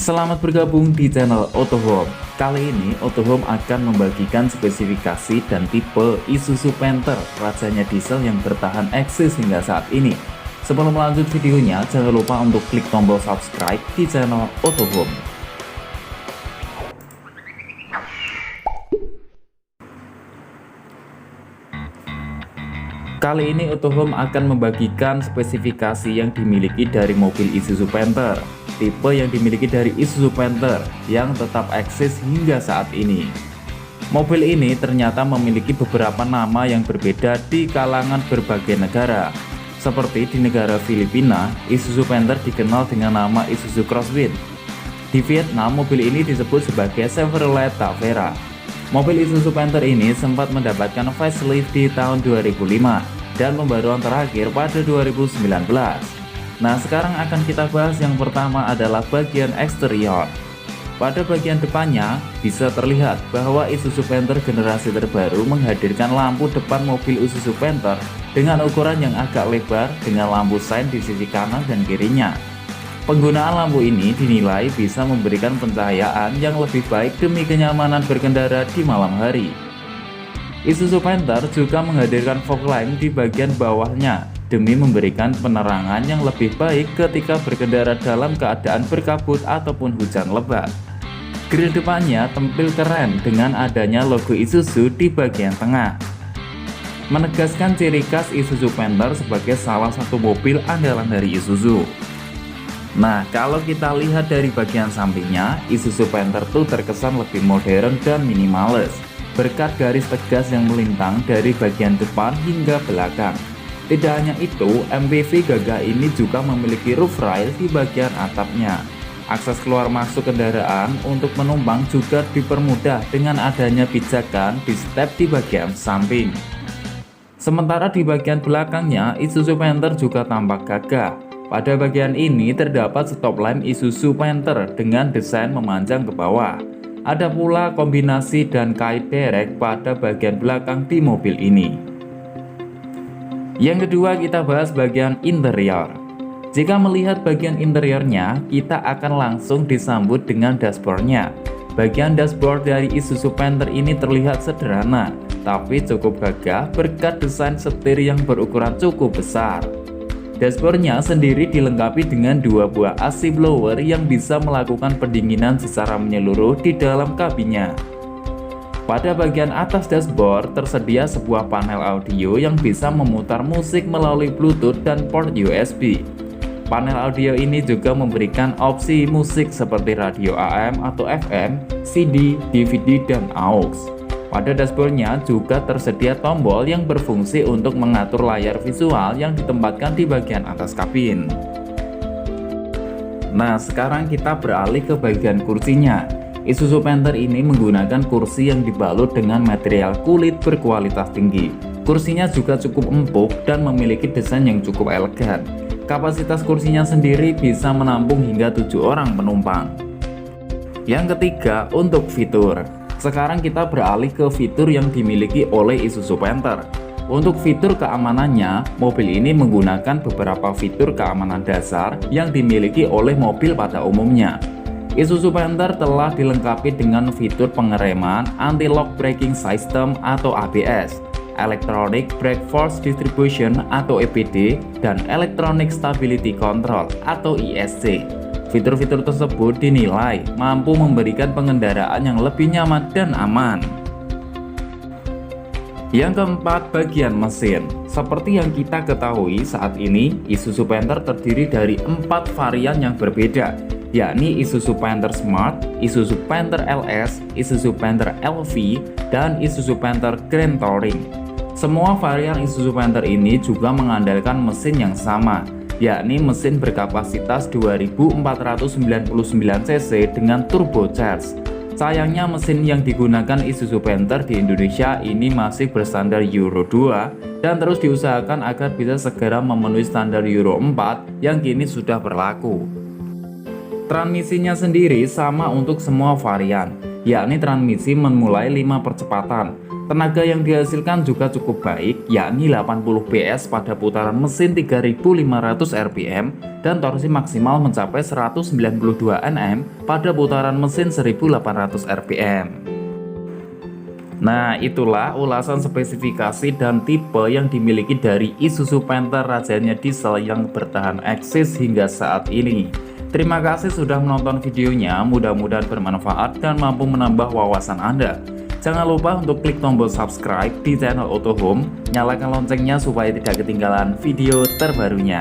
Selamat bergabung di channel Autohome. Kali ini Autohome akan membagikan spesifikasi dan tipe Isuzu Panther, rajanya diesel yang bertahan eksis hingga saat ini. Sebelum lanjut videonya, jangan lupa untuk klik tombol subscribe di channel Autohome. Kali ini Autohome akan membagikan spesifikasi yang dimiliki dari mobil Isuzu Panther, tipe yang dimiliki dari Isuzu Panther yang tetap eksis hingga saat ini. Mobil ini ternyata memiliki beberapa nama yang berbeda di kalangan berbagai negara. Seperti di negara Filipina, Isuzu Panther dikenal dengan nama Isuzu Crosswind. Di Vietnam, mobil ini disebut sebagai Chevrolet Tavera. Mobil Isuzu Panther ini sempat mendapatkan facelift di tahun 2005 dan pembaruan terakhir pada 2019. Nah, sekarang akan kita bahas yang pertama adalah bagian eksterior. Pada bagian depannya bisa terlihat bahwa Isuzu Panther generasi terbaru menghadirkan lampu depan mobil Isuzu Panther dengan ukuran yang agak lebar dengan lampu sein di sisi kanan dan kirinya. Penggunaan lampu ini dinilai bisa memberikan pencahayaan yang lebih baik demi kenyamanan berkendara di malam hari. Isuzu Panther juga menghadirkan fog lamp di bagian bawahnya demi memberikan penerangan yang lebih baik ketika berkendara dalam keadaan berkabut ataupun hujan lebat. Grill depannya tampil keren dengan adanya logo Isuzu di bagian tengah, menegaskan ciri khas Isuzu Panther sebagai salah satu mobil andalan dari Isuzu. Nah, kalau kita lihat dari bagian sampingnya, Isuzu Panther tuh terkesan lebih modern dan minimalis, berkat garis tegas yang melintang dari bagian depan hingga belakang. Tidak hanya itu, MPV gagah ini juga memiliki roof rail di bagian atapnya. Akses keluar masuk kendaraan untuk penumpang juga dipermudah dengan adanya pijakan di step di bagian samping. Sementara di bagian belakangnya, Isuzu Panther juga tampak gagah. Pada bagian ini terdapat stop lamp Isuzu Panther dengan desain memanjang ke bawah. Ada pula kombinasi dan kait derek pada bagian belakang di mobil ini. Yang kedua, kita bahas bagian interior. Jika melihat bagian interiornya, kita akan langsung disambut dengan dashboardnya. Bagian dashboard dari Isuzu Panther ini terlihat sederhana, tapi cukup gagah berkat desain setir yang berukuran cukup besar. Dashboardnya sendiri dilengkapi dengan dua buah AC blower yang bisa melakukan pendinginan secara menyeluruh di dalam kabinnya. Pada bagian atas dashboard tersedia sebuah panel audio yang bisa memutar musik melalui Bluetooth dan port USB. Panel audio ini juga memberikan opsi musik seperti radio AM atau FM, CD, DVD, dan AUX. Pada dashboardnya juga tersedia tombol yang berfungsi untuk mengatur layar visual yang ditempatkan di bagian atas kabin. Nah, sekarang kita beralih ke bagian kursinya. Isuzu Panther ini menggunakan kursi yang dibalut dengan material kulit berkualitas tinggi. Kursinya juga cukup empuk dan memiliki desain yang cukup elegan. Kapasitas kursinya sendiri bisa menampung hingga 7 orang penumpang. Yang ketiga, untuk fitur. Sekarang kita beralih ke fitur yang dimiliki oleh Isuzu Panther. Untuk fitur keamanannya, mobil ini menggunakan beberapa fitur keamanan dasar yang dimiliki oleh mobil pada umumnya. Isuzu Panther telah dilengkapi dengan fitur pengereman anti-lock braking system atau ABS, Electronic Brake Force Distribution atau EBD, dan Electronic Stability Control atau ESC. Fitur-fitur tersebut dinilai mampu memberikan pengendaraan yang lebih nyaman dan aman. Yang keempat, bagian mesin. Seperti yang kita ketahui saat ini, Isuzu Panther terdiri dari 4 varian yang berbeda, yakni Isuzu Panther Smart, Isuzu Panther LS, Isuzu Panther LV, dan Isuzu Panther Grand Touring. Semua varian Isuzu Panther ini juga mengandalkan mesin yang sama, yakni mesin berkapasitas 2499 cc dengan turbocharged. Sayangnya mesin yang digunakan Isuzu Panther di Indonesia ini masih bersandar Euro 2 dan terus diusahakan agar bisa segera memenuhi standar Euro 4 yang kini sudah berlaku. Transmisinya sendiri sama untuk semua varian, yakni transmisi memulai 5 percepatan. Tenaga yang dihasilkan juga cukup baik, yakni 80 PS pada putaran mesin 3500 rpm dan torsi maksimal mencapai 192 Nm pada putaran mesin 1800 rpm. Nah, itulah ulasan spesifikasi dan tipe yang dimiliki dari Isuzu Panther rajanya diesel yang bertahan eksis hingga saat ini. Terima kasih sudah menonton videonya, mudah-mudahan bermanfaat dan mampu menambah wawasan Anda. Jangan lupa untuk klik tombol subscribe di channel Auto Home, nyalakan loncengnya supaya tidak ketinggalan video terbarunya.